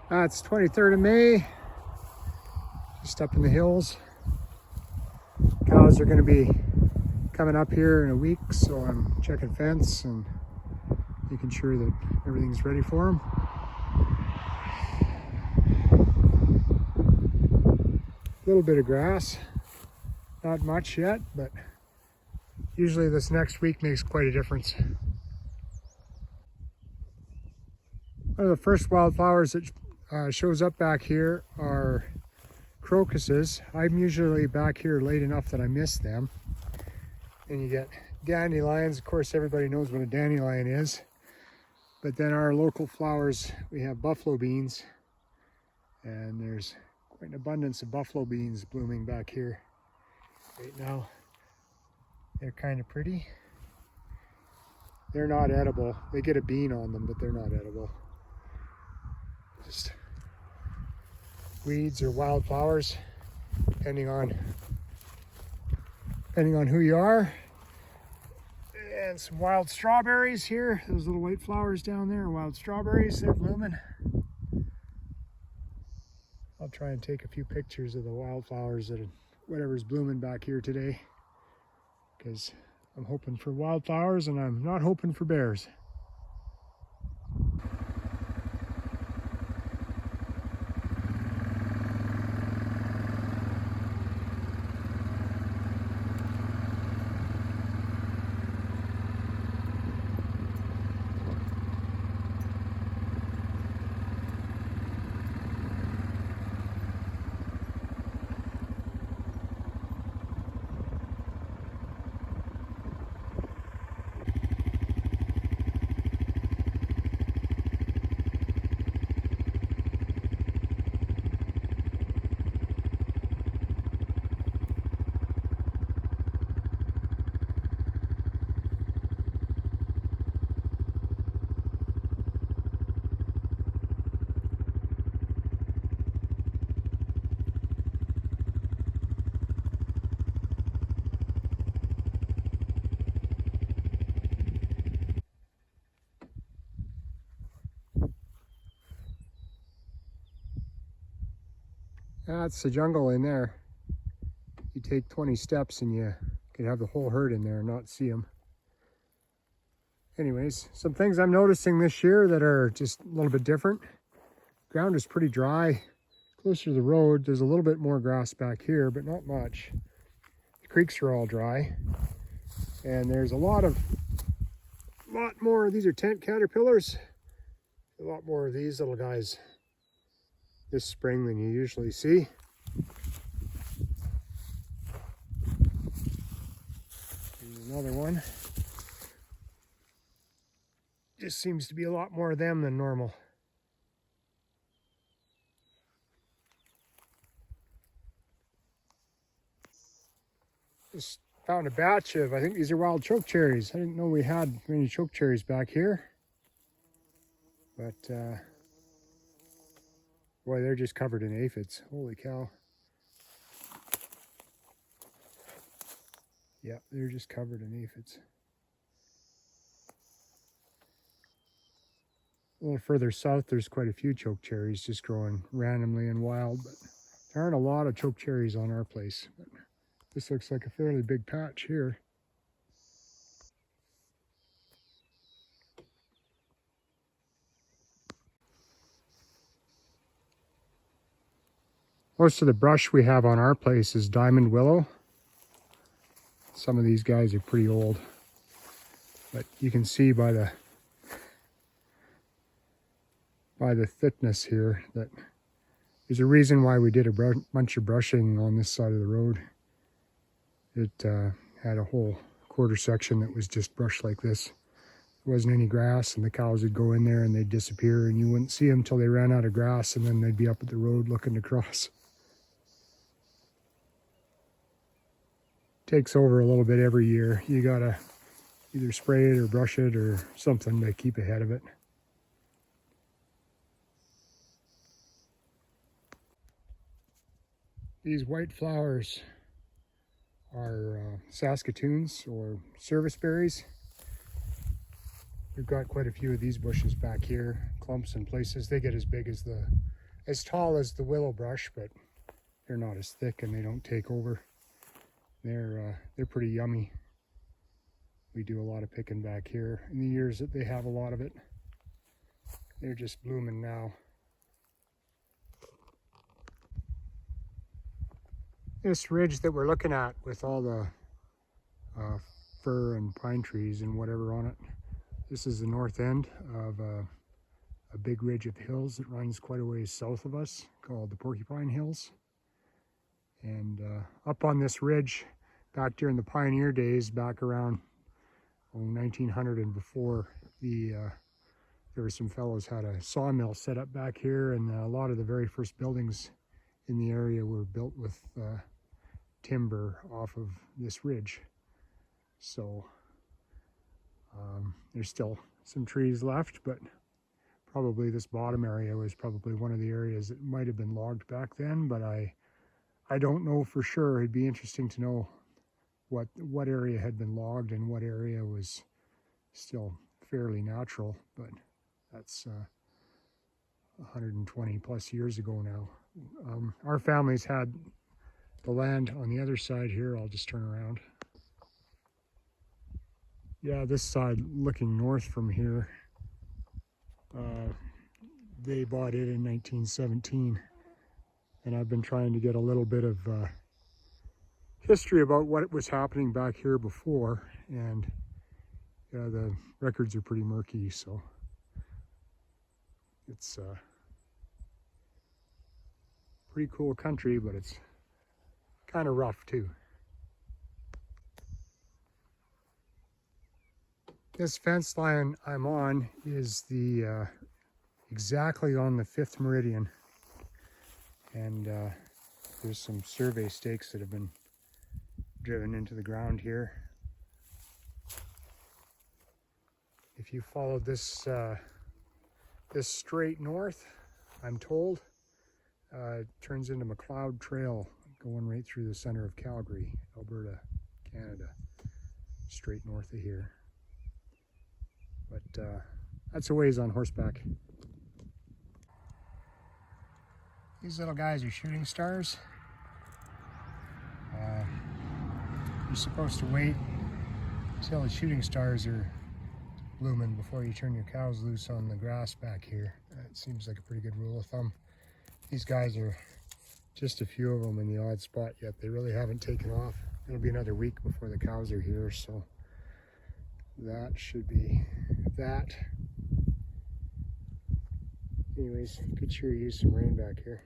It's 23rd of May, just up in the hills. Cows are going to be coming up here in a week, so I'm checking fence and making sure that everything's ready for them. A little bit of grass, not much yet, but usually this next week makes quite a difference. One of the first wildflowers that shows up back here are crocuses. I'm usually back here late enough that I miss them. And you get dandelions. Of course, everybody knows what a dandelion is. But then our local flowers, we have buffalo beans. And there's quite an abundance of buffalo beans blooming back here right now. They're kind of pretty. They're not edible. They get a bean on them, but they're not edible. Just weeds or wildflowers, depending on who you are. And some wild strawberries here. Those little white flowers down there are wild strawberries. They're blooming. I'll try and take a few pictures of the wildflowers that whatever's blooming back here today, because I'm hoping for wildflowers and I'm not hoping for bears. That's the jungle in there. You take 20 steps and you could have the whole herd in there and not see them. Anyways, some things I'm noticing this year that are just a little bit different. Ground is pretty dry. Closer to the road, there's a little bit more grass back here, but not much. The creeks are all dry. And there's a lot more, these are tent caterpillars. A lot more of these little guys this spring than you usually see. Here's another one. Just seems to be a lot more of them than normal. Just found a batch of, I think these are wild chokecherries. I didn't know we had many chokecherries back here. But boy, they're just covered in aphids. Holy cow. Yeah, they're just covered in aphids. A little further south, there's quite a few chokecherries just growing randomly and wild, but there aren't a lot of chokecherries on our place. But this looks like a fairly big patch here. Most of the brush we have on our place is diamond willow. Some of these guys are pretty old, but you can see by the thickness here that there's a reason why we did a bunch of brushing on this side of the road. It had a whole quarter section that was just brushed like this. There wasn't any grass, and the cows would go in there and they'd disappear, and you wouldn't see them till they ran out of grass, and then they'd be up at the road looking to cross. Takes over a little bit every year. You gotta either spray it or brush it or something to keep ahead of it. These white flowers are Saskatoons or service berries. We've got quite a few of these bushes back here, clumps in places. They get as big as the as tall as the willow brush, but they're not as thick and they don't take over. They're pretty yummy. We do a lot of picking back here in the years that they have a lot of it. They're just blooming now. This ridge that we're looking at with all the fir and pine trees and whatever on it, this is the north end of a big ridge of hills that runs quite a ways south of us called the Porcupine Hills. And up on this ridge back during the pioneer days, back around 1900 and before, there were some fellows had a sawmill set up back here, and a lot of the very first buildings in the area were built with timber off of this ridge. So there's still some trees left, but probably this bottom area was probably one of the areas that might have been logged back then, but I don't know for sure. It'd be interesting to know what area had been logged and what area was still fairly natural, but that's 120 plus years ago now. Our family's had the land on the other side here. I'll just turn around. Yeah, this side looking north from here, they bought it in 1917, and I've been trying to get a little bit of history about what was happening back here before, and yeah, the records are pretty murky, so it's pretty cool country, but it's kind of rough too. This fence line I'm on is the exactly on the 5th meridian, and there's some survey stakes that have been driven into the ground here. If you follow this this straight north, I'm told, it turns into McLeod Trail, going right through the center of Calgary, Alberta, Canada, straight north of here. But that's a ways on horseback. These little guys are shooting stars. You're supposed to wait until the shooting stars are blooming before you turn your cows loose on the grass back here. That seems like a pretty good rule of thumb. These guys are just a few of them in the odd spot yet. They really haven't taken off. It'll be another week before the cows are here, so that should be that. Anyways, could sure use some rain back here.